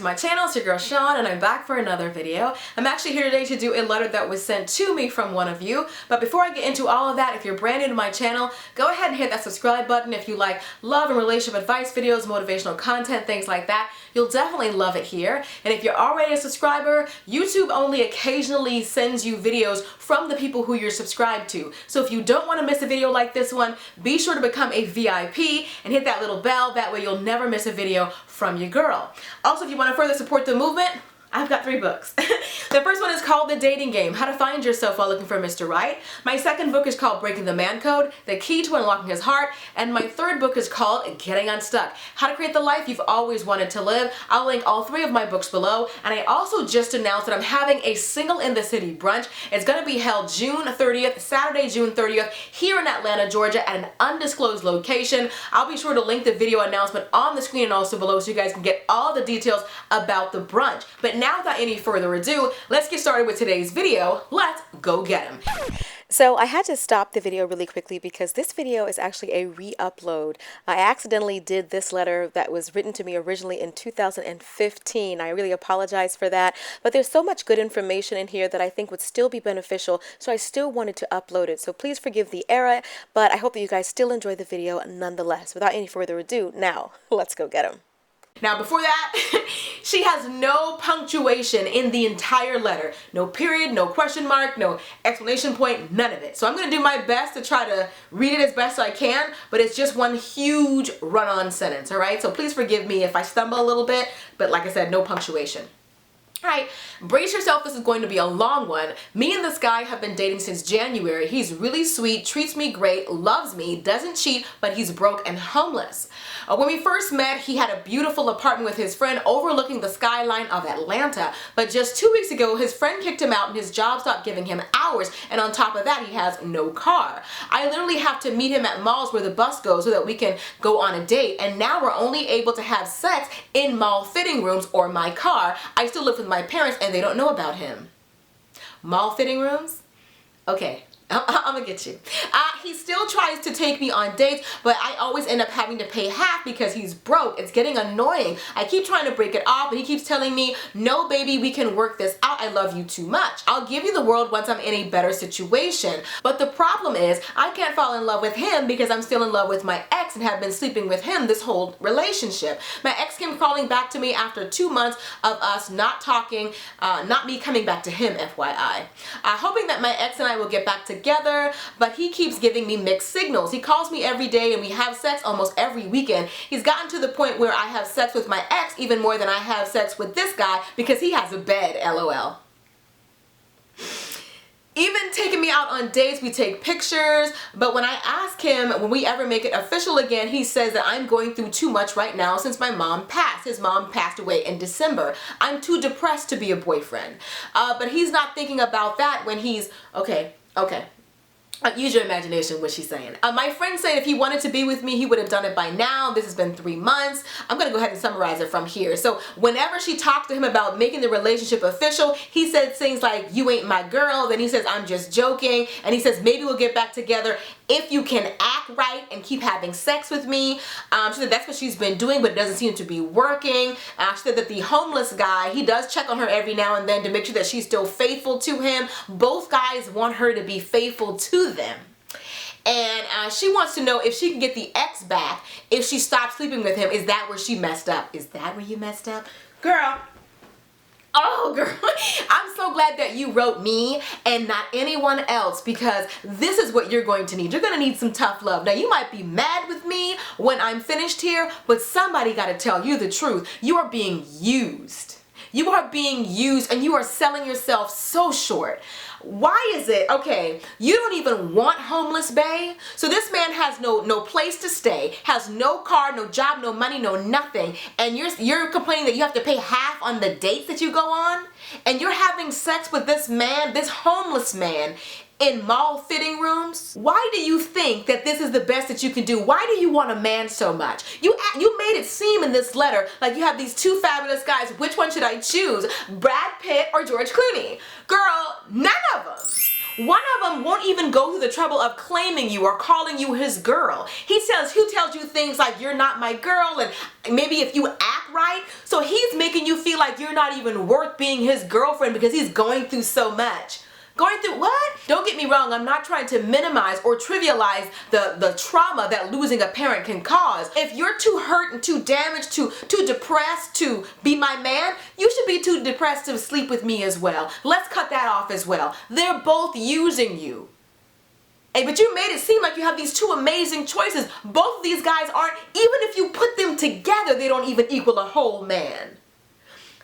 to my channel. It's your girl Sean and I'm back for another video. I'm actually here today to do a letter that was sent to me from one of you. But before I get into all of that, if you're brand new to my channel, go ahead and hit that subscribe button if you like love and relationship advice videos, motivational content, things like that. You'll definitely love it here. And if you're already a subscriber, YouTube only occasionally sends you videos from the people who you're subscribed to. So if you don't want to miss a video like this one, be sure to become a VIP and hit that little bell. That way you'll never miss a video from your girl. Also, if you want to further support the movement, I've got 3 books. The first one is called The Dating Game, How to Find Yourself While Looking for Mr. Right. My second book is called Breaking the Man Code, The Key to Unlocking His Heart. And my third book is called Getting Unstuck, How to Create the Life You've Always Wanted to Live. I'll link all 3 of my books below. And I also just announced that I'm having a Single in the City brunch. It's going to be held June 30th, Saturday, June 30th, here in Atlanta, Georgia, at an undisclosed location. I'll be sure to link the video announcement on the screen and also below so you guys can get all the details about the brunch. But now, without any further ado, let's get started with today's video. Let's go get him. So I had to stop the video really quickly because this video is actually a re-upload. I accidentally did this letter that was written to me originally in 2015. I really apologize for that, but there's so much good information in here that I think would still be beneficial, so I still wanted to upload it. So please forgive the error, but I hope that you guys still enjoy the video nonetheless. Without any further ado, now let's go get him. Now before that, she has no punctuation in the entire letter. No period, no question mark, no explanation point, none of it. So I'm going to do my best to try to read it as best I can, but it's just one huge run-on sentence, all right? So please forgive me if I stumble a little bit, but like I said, no punctuation. Alright, brace yourself, this is going to be a long one. Me and this guy have been dating since January. He's really sweet, treats me great, loves me, doesn't cheat, but he's broke and homeless. When we first met, he had a beautiful apartment with his friend overlooking the skyline of Atlanta. But just 2 weeks ago, his friend kicked him out and his job stopped giving him hours. And on top of that, he has no car. I literally have to meet him at malls where the bus goes so that we can go on a date. And now we're only able to have sex in mall fitting rooms or my car. I still live with my parents and they don't know about him. Mall fitting rooms? Okay. I'm gonna get you. He still tries to take me on dates, but I always end up having to pay half because he's broke. It's getting annoying. I keep trying to break it off, but he keeps telling me, no baby, we can work this out. I love you too much. I'll give you the world once I'm in a better situation. But the problem is, I can't fall in love with him because I'm still in love with my ex and have been sleeping with him this whole relationship. My ex came crawling back to me after 2 months of us not talking, not me coming back to him, FYI. Hoping that my ex and I will get back together, but he keeps giving me mixed signals. He calls me every day and we have sex almost every weekend. He's gotten to the point where I have sex with my ex even more than I have sex with this guy because he has a bed, LOL. Even taking me out on dates, we take pictures, but when I ask him when we ever make it official again, he says that I'm going through too much right now since my mom passed. His mom passed away in December. I'm too depressed to be a boyfriend. But he's not thinking about that when he's, okay. Use your imagination, what she's saying. My friend said if he wanted to be with me, he would have done it by now. This has been 3 months. I'm going to go ahead and summarize it from here. So whenever she talked to him about making the relationship official, he said things like, you ain't my girl. Then he says, I'm just joking. And he says, maybe we'll get back together if you can act right and keep having sex with me. She said that's what she's been doing, but it doesn't seem to be working. She said that the homeless guy, he does check on her every now and then to make sure that she's still faithful to him. Both guys want her to be faithful to them. And she wants to know if she can get the ex back if she stops sleeping with him. Is that where she messed up? Is that where you messed up? Girl. Oh girl, I'm so glad that you wrote me and not anyone else because this is what you're going to need. You're going to need some tough love. Now you might be mad with me when I'm finished here, but somebody got to tell you the truth. You are being used. You are being used and you are selling yourself so short. Why is it, okay, you don't even want homeless bae? So this man has no place to stay, has no car, no job, no money, no nothing, and you're complaining that you have to pay half on the dates that you go on? And you're having sex with this man, this homeless man, in mall fitting rooms? Why do you think that this is the best that you can do? Why do you want a man so much? You made it seem in this letter like you have these 2 fabulous guys. Which one should I choose? Brad Pitt or George Clooney? Girl, none of them. One of them won't even go through the trouble of claiming you or calling you his girl. He tells you things like you're not my girl, and maybe if you act right. So he's making you feel like you're not even worth being his girlfriend because he's going through so much. Going through what? Don't get me wrong, I'm not trying to minimize or trivialize the trauma that losing a parent can cause. If you're too hurt and too damaged, too depressed to be my man, you should be too depressed to sleep with me as well. Let's cut that off as well. They're both using you. Hey, but you made it seem like you have these two amazing choices. Both of these guys aren't, even if you put them together, they don't even equal a whole man.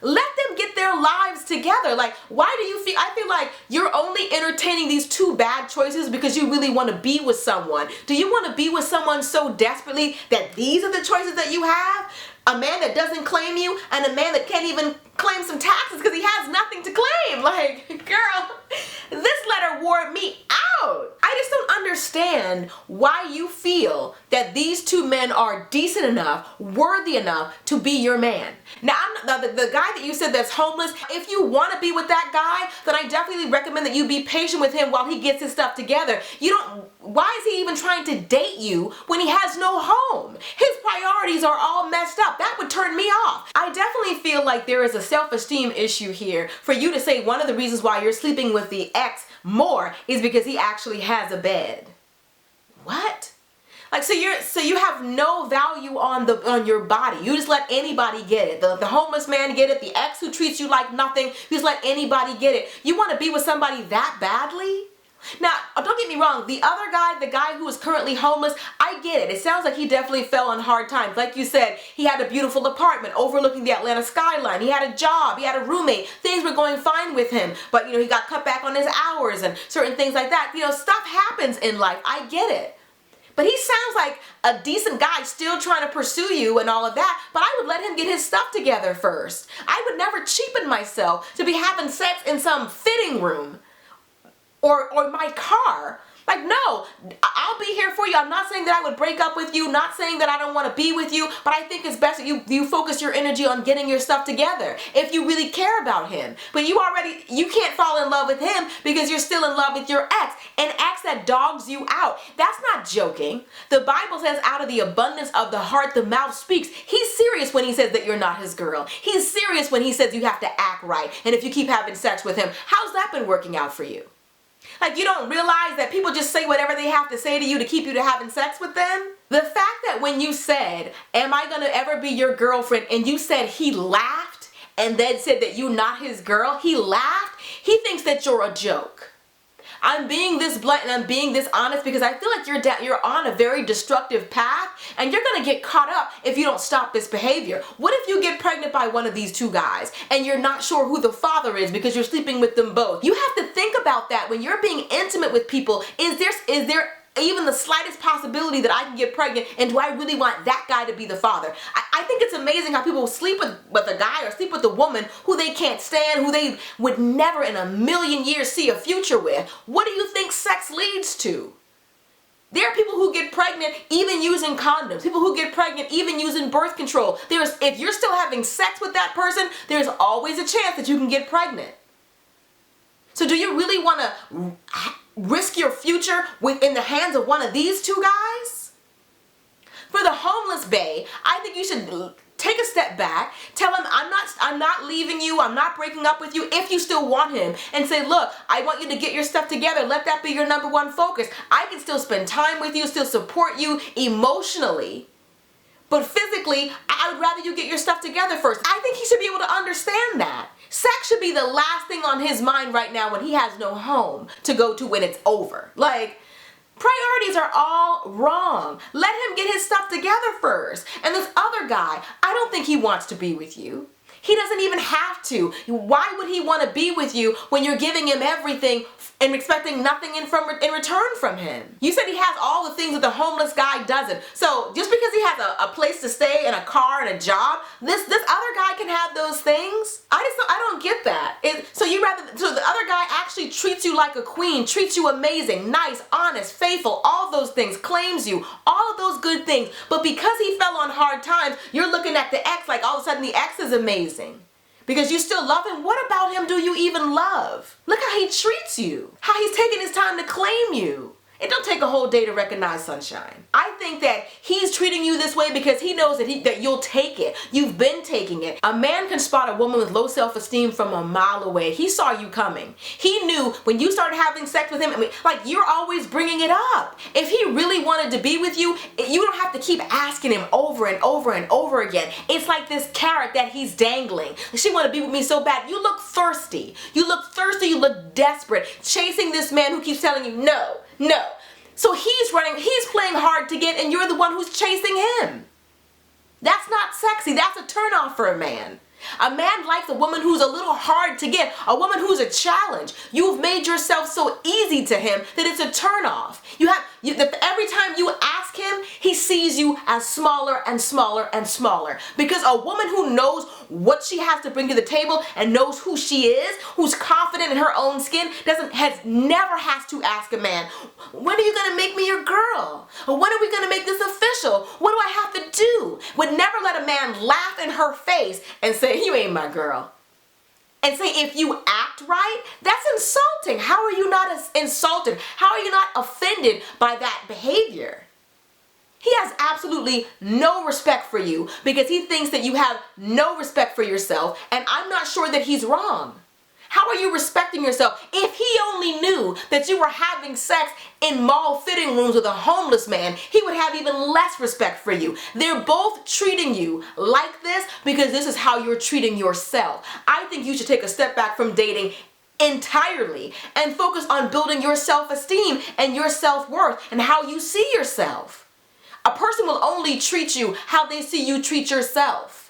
Let them get their lives together. Like, why do you feel, I feel like you're only entertaining these two bad choices because you really want to be with someone. Do you want to be with someone so desperately that these are the choices that you have? A man that doesn't claim you and a man that can't even claim some taxes because he has nothing to claim. Like, girl, this letter wore me out. I just don't understand why you feel that these two men are decent enough, worthy enough to be your man. Now, the guy that you said that's homeless, if you want to be with that guy, then I definitely recommend that you be patient with him while he gets his stuff together. Why is he even trying to date you when he has no home? His priorities are all messed up. That would turn me off. I definitely feel like there is a self-esteem issue here for you to say one of the reasons why you're sleeping with the ex more is because he actually has a bed. What? Like, so you have no value on your body. You just let anybody get it. The homeless man get it. The ex who treats you like nothing, you just let anybody get it. You want to be with somebody that badly? Now, don't get me wrong, the other guy, the guy who is currently homeless, I get it. It sounds like he definitely fell on hard times. Like you said, he had a beautiful apartment overlooking the Atlanta skyline. He had a job, he had a roommate. Things were going fine with him. But, he got cut back on his hours and certain things like that. Stuff happens in life. I get it. But he sounds like a decent guy still trying to pursue you and all of that, but I would let him get his stuff together first. I would never cheapen myself to be having sex in some fitting room. Or my car. Like, no, I'll be here for you. I'm not saying that I would break up with you, not saying that I don't want to be with you, but I think it's best that you focus your energy on getting your stuff together if you really care about him. But you can't fall in love with him because you're still in love with your ex, an ex that dogs you out. That's not joking. The Bible says out of the abundance of the heart, the mouth speaks. He's serious when he says that you're not his girl. He's serious when he says you have to act right. And if you keep having sex with him, how's that been working out for you? Like, you don't realize that people just say whatever they have to say to you to keep you to having sex with them? The fact that when you said, am I gonna ever be your girlfriend, and you said he laughed and then said that you're not his girl, he laughed, he thinks that you're a joke. I'm being this blunt and I'm being this honest because I feel like you're on a very destructive path and you're gonna get caught up if you don't stop this behavior. What if you get pregnant by one of these two guys and you're not sure who the father is because you're sleeping with them both? You have to think about that when you're being intimate with people. Is there even the slightest possibility that I can get pregnant, and do I really want that guy to be the father? I think it's amazing how people sleep with a guy or sleep with a woman who they can't stand, who they would never in a million years see a future with. What do you think sex leads to? There are people who get pregnant even using condoms, people who get pregnant even using birth control. If you're still having sex with that person, there's always a chance that you can get pregnant. So do you really want to risk your future in the hands of one of these two guys? For the homeless bae, I think you should take a step back, tell him I'm not leaving you, I'm not breaking up with you if you still want him, and say, look, I want you to get your stuff together. Let that be your number one focus. I can still spend time with you, still support you emotionally, but physically, I would rather you get your stuff together first. I think he should be able to understand that. Sex should be the last thing on his mind right now when he has no home to go to when it's over. Like, priorities are all wrong. Let him get his stuff together first. And this other guy, I don't think he wants to be with you. He doesn't even have to. Why would he want to be with you when you're giving him everything and expecting nothing in return from him? You said he has all the things that the homeless guy doesn't. So just because he has a place to stay and a car and a job, this other guy can have those things? I don't get that. So the other guy actually treats you like a queen, treats you amazing, nice, honest, faithful, all those things, claims you, all of those good things. But because he fell on hard times, you're looking at the ex like all of a sudden the ex is amazing. Because you still love him? What about him do you even love? Look how he treats you. How he's taking his time to claim you. It don't take a whole day to recognize sunshine. I think that he's treating you this way because he knows that you'll take it. You've been taking it. A man can spot a woman with low self-esteem from a mile away. He saw you coming. He knew when you started having sex with him, I mean, like, you're always bringing it up. If he really wanted to be with you, you don't have to keep asking him over and over and over again. It's like this carrot that he's dangling. She want to be with me so bad. You look thirsty. You look thirsty. You look desperate. Chasing this man who keeps telling you no. No. So he's playing hard to get, and you're the one who's chasing him. That's not sexy. That's a turnoff for a man. A man likes a woman who's a little hard to get, a woman who's a challenge. You've made yourself so easy to him that it's a turnoff. Every time you ask him, he sees you as smaller and smaller and smaller. Because a woman who knows what she has to bring to the table and knows who she is, who's confident in her own skin, never has to ask a man, when are you going to make me your girl? Or when are we going to make this official? What do I have to do? Would never let a man laugh in her face and say, you ain't my girl. And say, if you act right, that's insulting. How are you not insulted? How are you not offended by that behavior? He has absolutely no respect for you because he thinks that you have no respect for yourself, and I'm not sure that he's wrong. How are you respecting yourself? If he only knew that you were having sex in mall fitting rooms with a homeless man, he would have even less respect for you. They're both treating you like this because this is how you're treating yourself. I think you should take a step back from dating entirely and focus on building your self-esteem and your self-worth and how you see yourself. A person will only treat you how they see you treat yourself.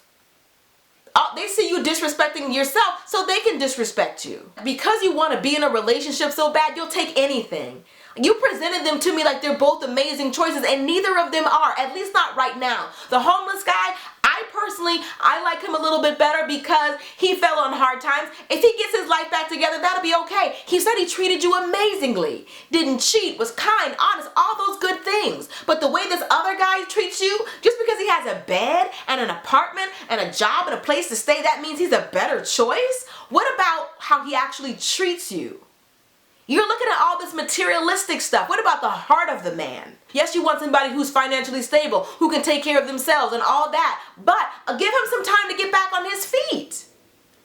They see you disrespecting yourself, so they can disrespect you. Because you want to be in a relationship so bad, you'll take anything. You presented them to me like they're both amazing choices, and neither of them are, at least not right now. The homeless guy, I like him a little bit better because he fell on hard times. If he gets his life back together, that'll be okay. He said he treated you amazingly. Didn't cheat, was kind, honest, all those good things. But the way this other guy treats you, just because he has a bed and an apartment and a job and a place to stay, that means he's a better choice? What about how he actually treats you? You're looking at all this materialistic stuff. What about the heart of the man? Yes, you want somebody who's financially stable, who can take care of themselves and all that, but give him some time to get back on his feet.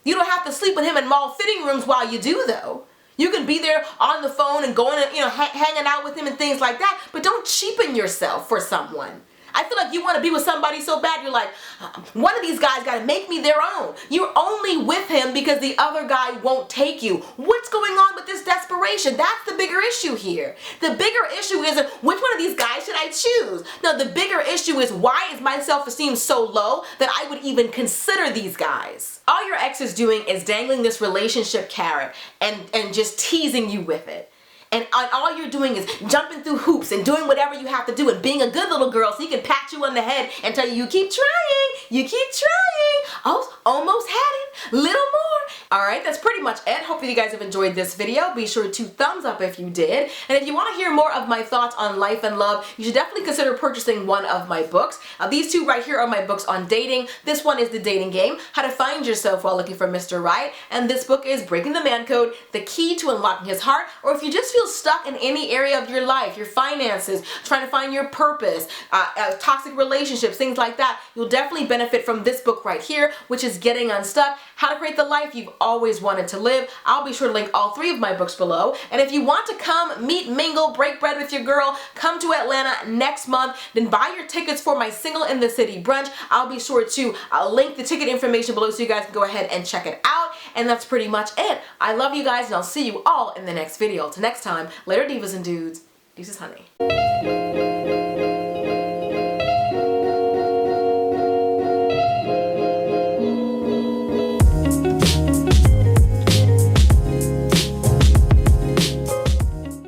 You don't have to sleep with him in mall fitting rooms while you do, though. You can be there on the phone and going and, hanging out with him and things like that, but don't cheapen yourself for someone. I feel like you want to be with somebody so bad, you're like, one of these guys got to make me their own. You're only with him because the other guy won't take you. What's going on with this desperation? That's the bigger issue here. The bigger issue isn't which one of these guys should I choose. No, the bigger issue is why is my self-esteem so low that I would even consider these guys? All your ex is doing is dangling this relationship carrot and just teasing you with it. And all you're doing is jumping through hoops and doing whatever you have to do and being a good little girl so he can pat you on the head and tell you keep trying, you keep trying. Oh, almost had it, little more. All right, that's pretty much it. Hopefully you guys have enjoyed this video. Be sure to thumbs up if you did. And if you want to hear more of my thoughts on life and love, you should definitely consider purchasing one of my books. These two right here are my books on dating. This one is The Dating Game, How to Find Yourself While Looking for Mr. Right. And this book is Breaking the Man Code, The Key to Unlocking His Heart. Or if you just feel stuck in any area of your life, your finances, trying to find your purpose, toxic relationships, things like that, you'll definitely benefit from this book right here, which is Getting Unstuck, How to Create the Life You've Always Wanted to Live. I'll be sure to link all three of my books below. And if you want to come, meet, mingle, break bread with your girl, come to Atlanta next month, then buy your tickets for my Single in the City brunch. I'll be sure to link the ticket information below so you guys can go ahead and check it out. And that's pretty much it. I love you guys, and I'll see you all in the next video. Till next time, later divas and dudes. Deuces, honey.